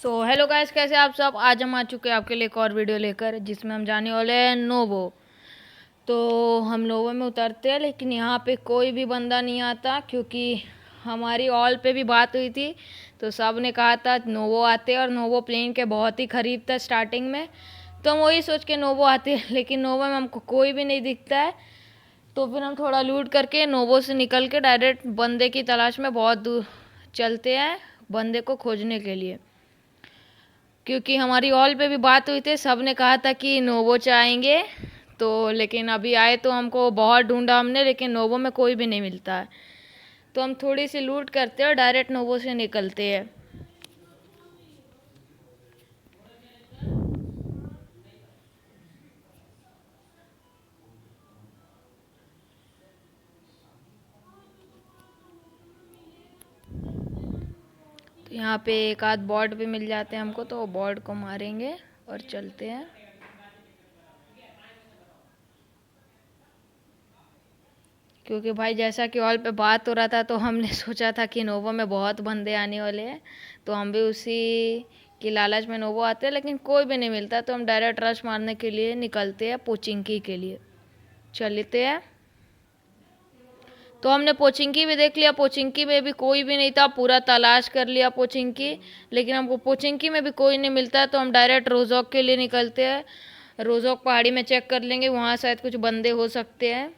So hello guys, कैसे आप सब। आज हम आ चुके हैं आपके लिए एक और वीडियो लेकर, जिसमें हम जाने वाले हैं नोवो। तो हम नोवो में उतरते हैं, लेकिन यहाँ पे कोई भी बंदा नहीं आता, क्योंकि हमारी ऑल पे भी बात हुई थी। तो सब ने कहा था नोवो आते हैं, और नोवो प्लेन के बहुत ही करीब था स्टार्टिंग में। तो हम वही सोच के नोवो आते हैं, लेकिन नोवो में हमको कोई भी नहीं दिखता है। तो फिर हम थोड़ा लूट करके नोवो से निकल के डायरेक्ट बंदे की तलाश में बहुत दूर चलते हैं, बंदे को खोजने के लिए। क्योंकि हमारी ऑल पे भी बात हुई थी, सब ने कहा था कि नोवो चाहेंगे। तो लेकिन अभी आए तो हमको बहुत ढूंढा हमने, लेकिन नोवो में कोई भी नहीं मिलता है। तो हम थोड़ी सी लूट करते हैं और डायरेक्ट नोवो से निकलते हैं। तो यहाँ पे एक आध बॉट भी मिल जाते हैं हमको, तो बॉट को मारेंगे और चलते हैं। क्योंकि भाई जैसा कि ऑल पे बात हो रहा था, तो हमने सोचा था कि नोवो में बहुत बंदे आने वाले हैं। तो हम भी उसी की लालच में नोवो आते हैं, लेकिन कोई भी नहीं मिलता। तो हम डायरेक्ट रश मारने के लिए निकलते हैं पोचिंकी के लिए। चलते हैं। तो हमने पोचिंकी भी देख लिया, पोचिंकी में भी कोई भी नहीं था, पूरा तलाश कर लिया पोचिंकी। लेकिन हमको पोचिंकी में भी कोई नहीं मिलता है, तो हम डायरेक्ट रोजॉक के लिए निकलते हैं। रोजॉक पहाड़ी में चेक कर लेंगे, वहाँ शायद कुछ बंदे हो सकते हैं।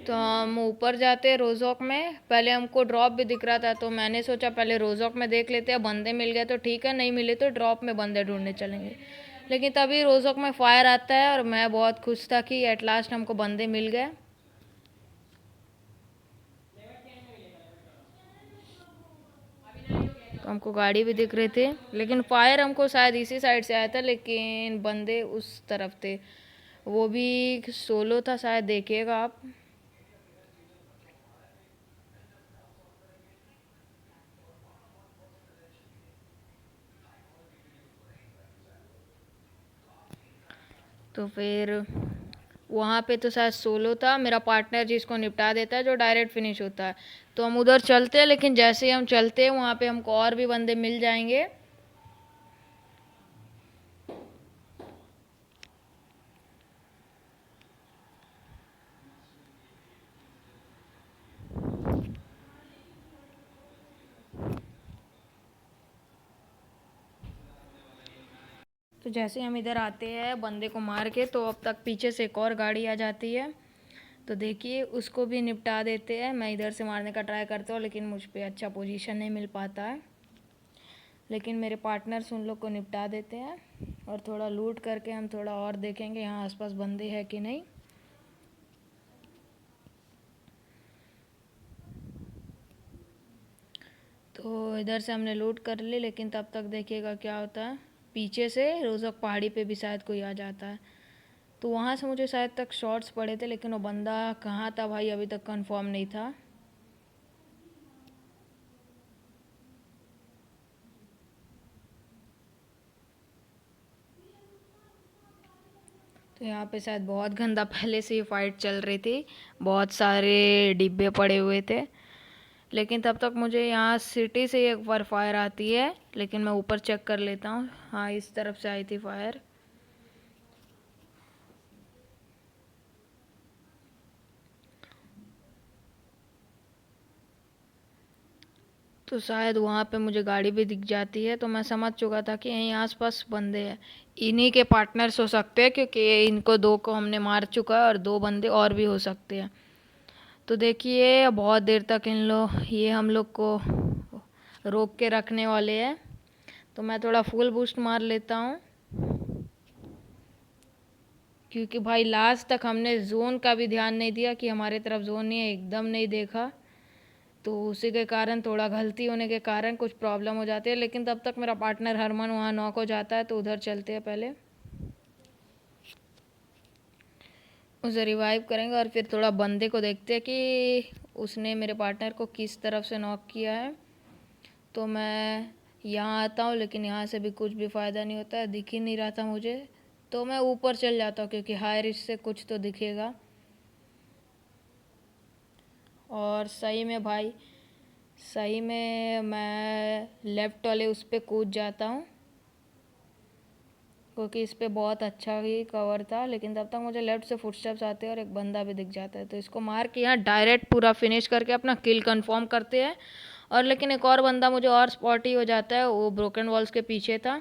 तो हम ऊपर जाते हैं रोजॉक में। पहले हमको ड्रॉप भी दिख रहा था, तो मैंने सोचा पहले रोजॉक में देख लेते हैं, बंदे मिल गए तो ठीक है, नहीं मिले तो ड्रॉप में बंदे ढूंढने चलेंगे। लेकिन तभी रोजॉक में फायर आता है, और मैं बहुत खुश था कि एट लास्ट हमको बंदे मिल गए। तो हमको गाड़ी भी दिख रही थी, लेकिन फायर हमको शायद इसी साइड से आया था, लेकिन बंदे उस तरफ थे। वो भी सोलो था शायद, देखिएगा आप। तो फिर वहाँ पे तो शायद सोलो था, मेरा पार्टनर जिसको निपटा देता है, जो डायरेक्ट फिनिश होता है। तो हम उधर चलते हैं, लेकिन जैसे ही हम चलते हैं वहाँ पे हमको और भी बंदे मिल जाएंगे। तो जैसे हम इधर आते हैं बंदे को मार के, तो अब तक पीछे से एक और गाड़ी आ जाती है। तो देखिए उसको भी निपटा देते हैं। मैं इधर से मारने का ट्राई करता हूँ, लेकिन मुझ पे अच्छा पोजीशन नहीं मिल पाता है। लेकिन मेरे पार्टनर्स उन लोग को निपटा देते हैं, और थोड़ा लूट करके हम थोड़ा और देखेंगे यहाँ आसपास बंदे हैं कि नहीं। तो इधर से हमने लूट कर ली, लेकिन तब तक देखिएगा क्या होता है। पीछे से रोज़क पहाड़ी पे भी शायद कोई आ जाता है। तो वहाँ से मुझे शायद तक शॉट्स पड़े थे, लेकिन वो बंदा कहाँ था भाई अभी तक कंफर्म नहीं था। तो यहाँ पे शायद बहुत गंदा पहले से ही फाइट चल रही थी, बहुत सारे डिब्बे पड़े हुए थे। लेकिन तब तक मुझे यहाँ सिटी से एक बार फायर आती है, लेकिन मैं ऊपर चेक कर लेता हूँ। हाँ, इस तरफ से आई थी फायर। तो शायद वहाँ पे मुझे गाड़ी भी दिख जाती है, तो मैं समझ चुका था कि यहीं आसपास बंदे हैं। इन्हीं के पार्टनर्स हो सकते हैं, क्योंकि इनको दो को हमने मार चुका है, और दो बंदे और भी हो सकते हैं। तो देखिए बहुत देर तक ये हम लोग को रोक के रखने वाले हैं। तो मैं थोड़ा फुल बूस्ट मार लेता हूँ, क्योंकि भाई लास्ट तक हमने जोन का भी ध्यान नहीं दिया कि हमारे तरफ जोन नहीं है, एकदम नहीं देखा। तो उसी के कारण, थोड़ा गलती होने के कारण कुछ प्रॉब्लम हो जाती है। लेकिन तब तक मेरा पार्टनर हरमन वहाँ नॉक हो जाता है, तो उधर चलते हैं, पहले उसे रिवाइव करेंगे, और फिर थोड़ा बंदे को देखते हैं कि उसने मेरे पार्टनर को किस तरफ से नॉक किया है। तो मैं यहाँ आता हूँ, लेकिन यहाँ से भी कुछ भी फ़ायदा नहीं होता है, दिख ही नहीं रहा था मुझे। तो मैं ऊपर चल जाता हूँ, क्योंकि हाई रिस्क से कुछ तो दिखेगा। और सही में भाई सही में मैं लेफ़्ट वाले उस पे कूद जाता हूँ, क्योंकि इस पे बहुत अच्छा ही कवर था। लेकिन तब तक मुझे लेफ़्ट से फुटस्टेप्स आते हैं और एक बंदा भी दिख जाता है, तो इसको मार के यहाँ डायरेक्ट पूरा फिनिश करके अपना किल कंफर्म करते हैं। और लेकिन एक और बंदा मुझे और स्पॉट ही हो जाता है, वो ब्रोकन वॉल्स के पीछे था,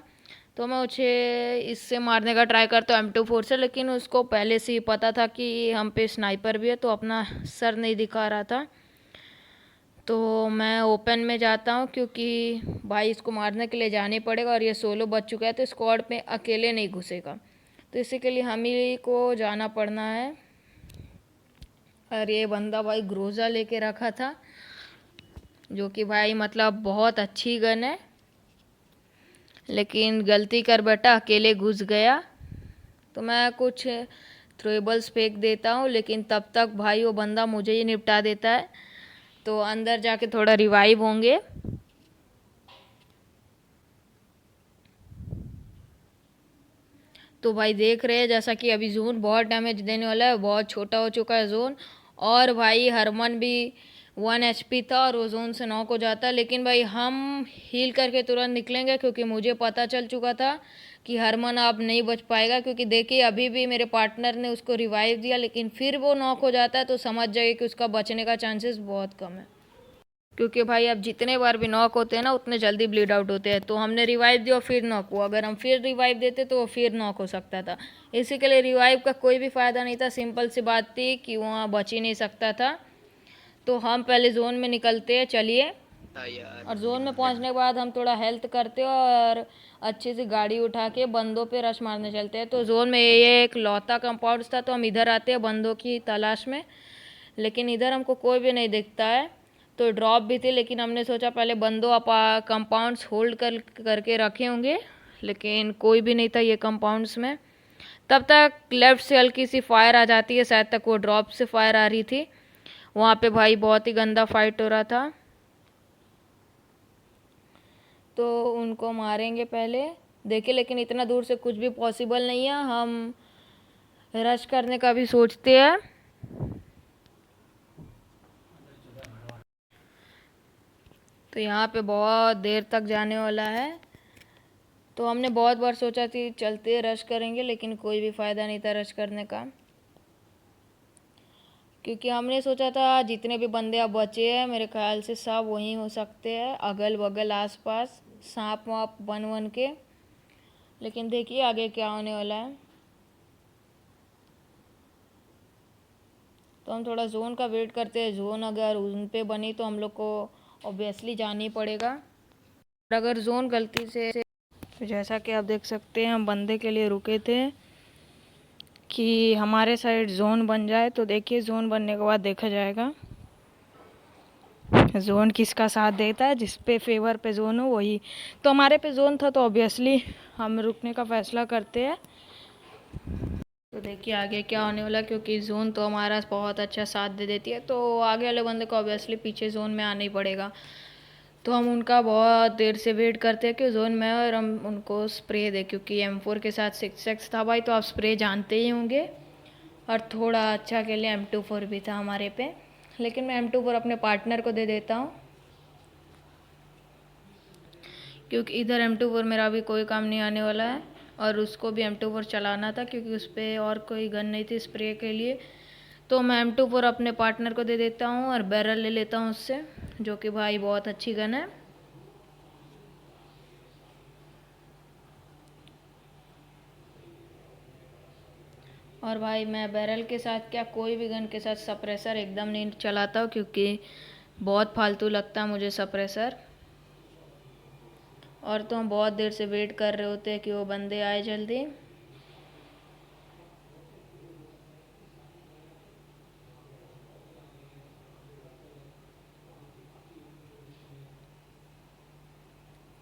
तो मैं उसे इससे मारने का ट्राई करता हूँ M24 से। लेकिन उसको पहले से ही पता था कि हम पे स्नाइपर भी है, तो अपना सर नहीं दिखा रहा था। तो मैं ओपन में जाता हूँ, क्योंकि भाई इसको मारने के लिए जाना पड़ेगा और ये सोलो बच चुका है, तो स्क्वाड में अकेले नहीं घुसेगा, तो इसी के लिए हम ही को जाना पड़ना है। और ये बंदा भाई ग्रोजा लेके रखा था, जो कि भाई मतलब बहुत अच्छी गन है, लेकिन गलती कर बैठा, अकेले घुस गया। तो मैं कुछ थ्रोएबल्स फेंक देता हूँ, लेकिन तब तक भाई वो बंदा मुझे ही निपटा देता है, तो अंदर जाके थोड़ा रिवाइव होंगे। तो भाई देख रहे हैं जैसा कि अभी जोन बहुत डैमेज देने वाला है, बहुत छोटा हो चुका है जोन। और भाई हरमन भी 1 HP था और वो जोन से नॉक हो जाता है, लेकिन भाई हम हील करके तुरंत निकलेंगे, क्योंकि मुझे पता चल चुका था कि हरमन अब नहीं बच पाएगा। क्योंकि देखिए अभी भी मेरे पार्टनर ने उसको रिवाइव दिया, लेकिन फिर वो नॉक हो जाता है, तो समझ जाइए कि उसका बचने का चांसेस बहुत कम है। क्योंकि भाई अब जितने बार भी नॉक होते हैं ना, उतने जल्दी ब्लीड आउट होते हैं। तो हमने रिवाइव दिया और फिर नॉक हुआ, अगर हम फिर रिवाइव देते तो वो फिर नॉक हो सकता था। इसी के लिए रिवाइव का कोई भी फ़ायदा नहीं था, सिंपल सी बात थी कि वहाँ बच ही नहीं सकता था। तो हम पहले जोन में निकलते हैं, चलिए। और जोन में पहुंचने के बाद हम थोड़ा हेल्थ करते हैं और अच्छी सी गाड़ी उठा के बंदों पे रश मारने चलते हैं। तो जोन में ये एक लौता कंपाउंड था, तो हम इधर आते हैं बंदों की तलाश में, लेकिन इधर हमको कोई भी नहीं दिखता है। तो ड्रॉप भी थी, लेकिन हमने सोचा पहले बंदों कंपाउंड्स होल्ड करके रखे होंगे, लेकिन कोई भी नहीं था ये कंपाउंड्स में। तब तक लेफ्ट से हल्की सी फायर आ जाती है, शायद तक वो ड्रॉप से फायर आ रही थी। वहाँ पे भाई बहुत ही गंदा फाइट हो रहा था, तो उनको मारेंगे पहले। देखिए लेकिन इतना दूर से कुछ भी पॉसिबल नहीं है, हम रश करने का भी सोचते हैं। तो यहाँ पे बहुत देर तक जाने वाला है, तो हमने बहुत बार सोचा थी चलते रश करेंगे, लेकिन कोई भी फ़ायदा नहीं था रश करने का, क्योंकि हमने सोचा था जितने भी बंदे अब बचे हैं मेरे ख्याल से सब वहीं हो सकते हैं, अगल बगल आसपास सांप वाप बन वन के। लेकिन देखिए आगे क्या होने वाला है। तो हम थोड़ा जोन का वेट करते हैं, जोन अगर उन पे बनी तो हम लोग को ऑब्वियसली जाना ही पड़ेगा। और अगर जोन गलती से, तो जैसा कि आप देख सकते हैं हम बंदे के लिए रुके थे कि हमारे साइड जोन बन जाए, तो देखिए जोन बनने के बाद देखा जाएगा जोन किसका साथ देता है, जिस पे फेवर पे जोन हो वही। तो हमारे पे जोन था, तो ऑब्वियसली हम रुकने का फैसला करते हैं। तो देखिए आगे क्या होने वाला, क्योंकि जोन तो हमारा बहुत अच्छा साथ दे देती है, तो आगे वाले बंदे को ऑब्वियसली पीछे जोन में आना ही पड़ेगा। तो हम उनका बहुत देर से वेट करते हैं कि जोन में, और हम उनको स्प्रे दें, क्योंकि M4 के साथ 6x था भाई, तो आप स्प्रे जानते ही होंगे। और थोड़ा अच्छा के लिए M24 भी था हमारे पे, लेकिन मैं M24 अपने पार्टनर को दे देता हूँ, क्योंकि इधर M24 मेरा भी कोई काम नहीं आने वाला है, और उसको भी M24 चलाना था, क्योंकि उस पर और कोई गन नहीं थी स्प्रे के लिए। तो मैं M24 अपने पार्टनर को दे देता हूँ और बैरल ले लेता हूँ उससे, जो कि भाई बहुत अच्छी गन है। और भाई मैं बैरल के साथ क्या कोई भी गन के साथ सप्रेसर एकदम नहीं चलाता हूँ, क्योंकि बहुत फालतू लगता है मुझे सप्रेसर। और तो हम बहुत देर से वेट कर रहे होते हैं कि वो बंदे आए जल्दी।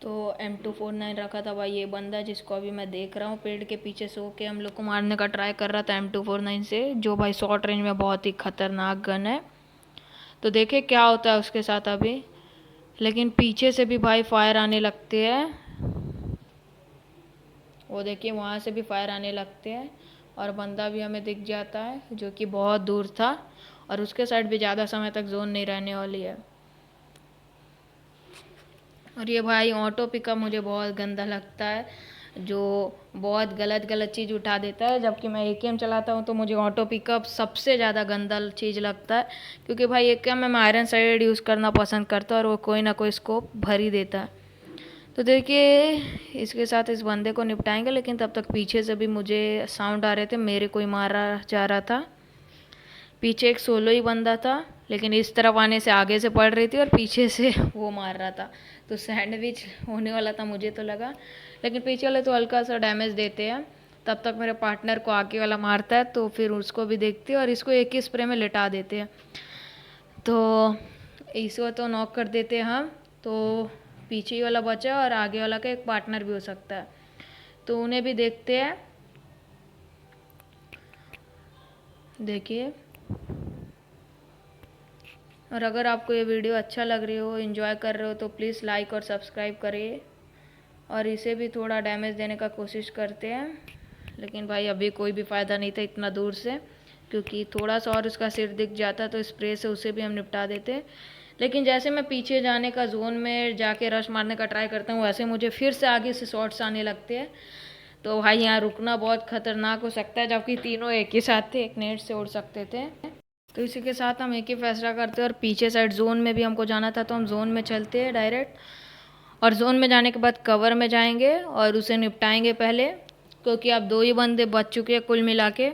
तो M249 रखा था भाई ये बंदा, जिसको अभी मैं देख रहा हूँ पेड़ के पीछे सो के हम लोग को मारने का ट्राई कर रहा था M249 से, जो भाई शॉर्ट रेंज में बहुत ही खतरनाक गन है। तो देखे क्या होता है उसके साथ अभी, लेकिन पीछे से भी भाई फायर आने लगते हैं। वो देखिए वहाँ से भी फायर आने लगते हैं, और बंदा भी हमें दिख जाता है जो कि बहुत दूर था, और उसके साइड भी ज़्यादा समय तक जोन नहीं रहने वाली है। और ये भाई ऑटो पिकअप मुझे बहुत गंदा लगता है, जो बहुत गलत गलत चीज़ उठा देता है। जबकि मैं एकेएम चलाता हूँ तो मुझे ऑटो पिकअप सबसे ज़्यादा गंदा चीज़ लगता है, क्योंकि भाई एकेएम में मैं आयरन साइड यूज़ करना पसंद करता हूँ और वो कोई ना कोई स्कोप भर ही देता है। तो देखिए इसके साथ इस बंदे को निपटाएंगे, लेकिन तब तक पीछे से भी मुझे साउंड आ रहे थे, मेरे कोई मारा जा रहा था। पीछे एक सोलो ही बंदा था, लेकिन इस तरफ आने से आगे से पड़ रही थी और पीछे से वो मार रहा था, तो सैंडविच होने वाला था मुझे तो लगा। लेकिन पीछे वाले तो हल्का सा डैमेज देते हैं। तब तक मेरे पार्टनर को आगे वाला मारता है, तो फिर उसको भी देखते हैं और इसको एक ही स्प्रे में लिटा देते हैं। तो इसको तो नॉक कर देते हैं हम। तो पीछे ही वाला बचा और आगे वाला का एक पार्टनर भी हो सकता है, तो उन्हें भी देखते हैं। देखिए, और अगर आपको ये वीडियो अच्छा लग रही हो, एंजॉय कर रहे हो, तो प्लीज़ लाइक और सब्सक्राइब करिए। और इसे भी थोड़ा डैमेज देने का कोशिश करते हैं, लेकिन भाई अभी कोई भी फ़ायदा नहीं था इतना दूर से, क्योंकि थोड़ा सा और उसका सिर दिख जाता तो स्प्रे से उसे भी हम निपटा देते। लेकिन जैसे मैं पीछे जाने का जोन में जाके रश मारने का ट्राई करता हूँ, वैसे मुझे फिर से आगे से शॉट्स आने लगते हैं। तो भाई यहाँ रुकना बहुत ख़तरनाक हो सकता है, जबकि तीनों एक ही साथ थे, एक नेट से उड़ सकते थे। तो इसी के साथ हम एक ही फैसला करते हैं और पीछे साइड जोन में भी हमको जाना था, तो हम जोन में चलते हैं डायरेक्ट। और जोन में जाने के बाद कवर में जाएंगे और उसे निपटाएंगे पहले, क्योंकि अब 2 ही बंदे बच चुके हैं कुल मिला के।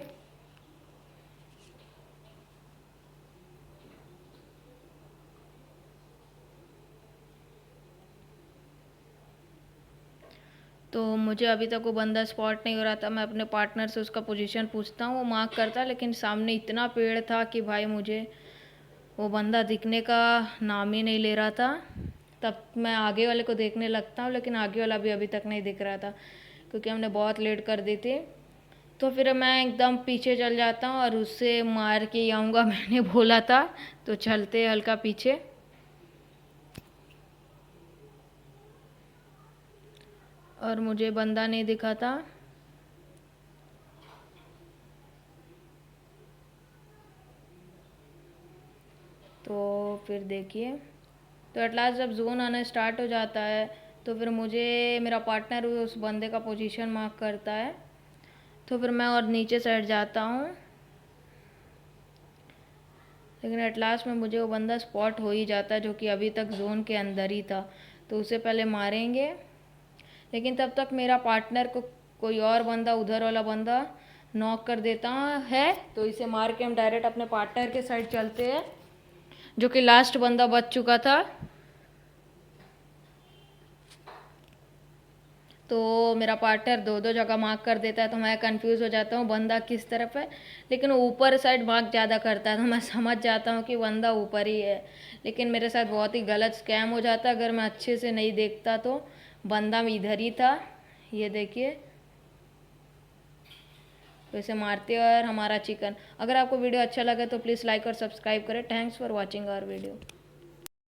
तो मुझे अभी तक वो बंदा स्पॉट नहीं हो रहा था। मैं अपने पार्टनर से उसका पोजीशन पूछता हूँ, वो मार्क करता, लेकिन सामने इतना पेड़ था कि भाई मुझे वो बंदा दिखने का नाम ही नहीं ले रहा था। तब मैं आगे वाले को देखने लगता हूँ, लेकिन आगे वाला भी अभी तक नहीं दिख रहा था, क्योंकि हमने बहुत लेट कर दी थी। तो फिर मैं एकदम पीछे चल जाता हूँ और उससे मार के ही आऊँगा, मैंने बोला था। तो चलते हल्का पीछे, और मुझे बंदा नहीं दिखा था। तो फिर देखिए, तो एट लास्ट जब जोन आना स्टार्ट हो जाता है, तो फिर मुझे मेरा पार्टनर उस बंदे का पोजीशन मार्क करता है। तो फिर मैं और नीचे साइड जाता हूँ, लेकिन एट लास्ट में मुझे वो बंदा स्पॉट हो ही जाता है, जो कि अभी तक जोन के अंदर ही था। तो उसे पहले मारेंगे, लेकिन तब तक मेरा पार्टनर को कोई और बंदा, उधर वाला बंदा नॉक कर देता है। तो इसे मार के हम डायरेक्ट अपने पार्टनर के साइड चलते हैं, जो कि लास्ट बंदा बच चुका था। तो मेरा पार्टनर 2-2 जगह मार्क कर देता है, तो मैं कंफ्यूज हो जाता हूँ बंदा किस तरफ है। लेकिन वो ऊपर साइड मार्क ज़्यादा करता है, तो मैं समझ जाता हूँ कि बंदा ऊपर ही है। लेकिन मेरे साथ बहुत ही गलत स्कैम हो जाता अगर मैं अच्छे से नहीं देखता, तो बंदा इधर ही था, ये देखिए। तो इसे मारते और हमारा चिकन। अगर आपको वीडियो अच्छा लगे तो प्लीज़ लाइक और सब्सक्राइब करें। Thanks for watching our video.